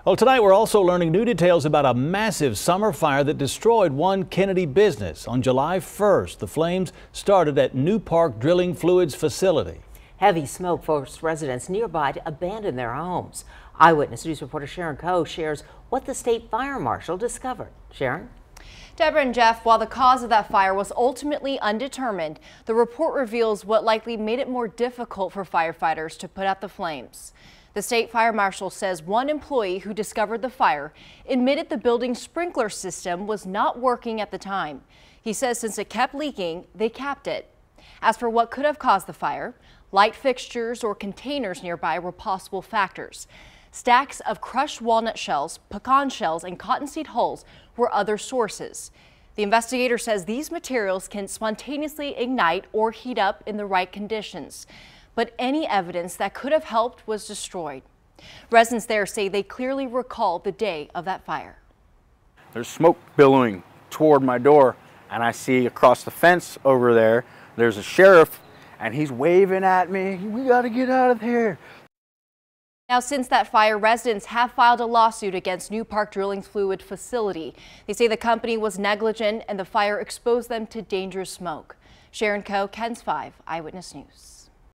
Well, tonight we're also learning new details about a massive summer fire that destroyed one Kenedy business. On July 1st, the flames started at New Park Drilling Fluids facility. Heavy smoke forced residents nearby to abandon their homes. Eyewitness News reporter Sharon Coe shares what the state fire marshal discovered. Sharon? Deborah and Jeff, while the cause of that fire was ultimately undetermined, the report reveals what likely made it more difficult for firefighters to put out the flames. The state fire marshal says one employee who discovered the fire admitted the building's sprinkler system was not working at the time. He says since it kept leaking, they capped it. As for what could have caused the fire, light fixtures or containers nearby were possible factors. Stacks of crushed walnut shells, pecan shells, and cottonseed hulls were other sources. The investigator says these materials can spontaneously ignite or heat up in the right conditions, but any evidence that could have helped was destroyed. Residents there say they clearly recall the day of that fire. There's smoke billowing toward my door, and I see across the fence over there, there's a sheriff, and he's waving at me. We got to get out of here. Now, since that fire, residents have filed a lawsuit against New Park Drilling Fluid facility. They say the company was negligent and the fire exposed them to dangerous smoke. Sharon Coe, KENS 5 Eyewitness News.